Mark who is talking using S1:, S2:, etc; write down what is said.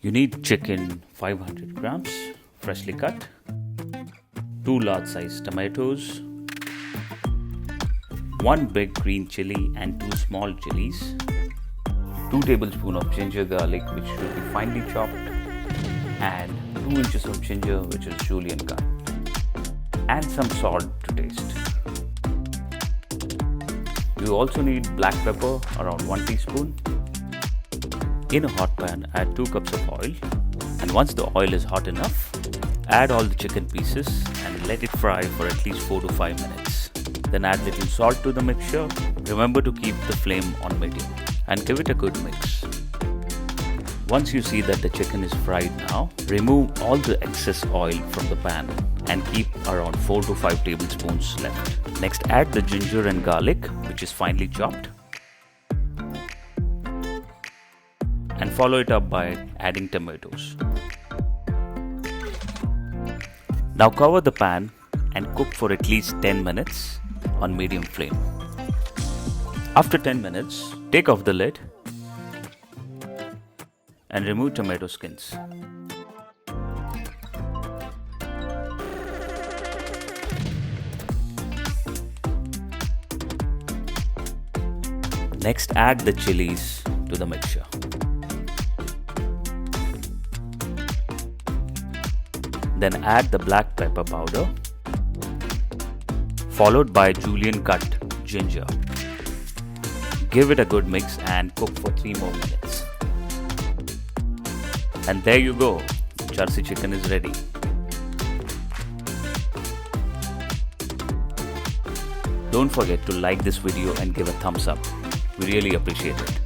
S1: You need chicken 500 grams, freshly cut, 2 large sized tomatoes, 1 big green chili and 2 small chilies, 2 tablespoons of ginger garlic which should be finely chopped, and 2 inches of ginger which is Julienne cut, and some salt to taste. You also need black pepper around 1 teaspoon. In a hot pan, add 2 cups of oil, and once the oil is hot enough, add all the chicken pieces and let it fry for at least 4 to 5 minutes. Then add little salt to the mixture. Remember to keep the flame on medium and give it a good mix. Once you see that the chicken is fried now, remove all the excess oil from the pan and keep around 4 to 5 tablespoons left. Next, add the ginger and garlic which is finely chopped, and follow it up by adding tomatoes. Now cover the pan and cook for at least 10 minutes on medium flame. After 10 minutes, take off the lid and remove tomato skins. Next, add the chilies to the mixture. Then add the black pepper powder, followed by Julienne cut ginger. Give it a good mix and cook for 3 more minutes. And there you go, Charsi chicken is ready. Don't forget to like this video and give a thumbs up. We really appreciate it.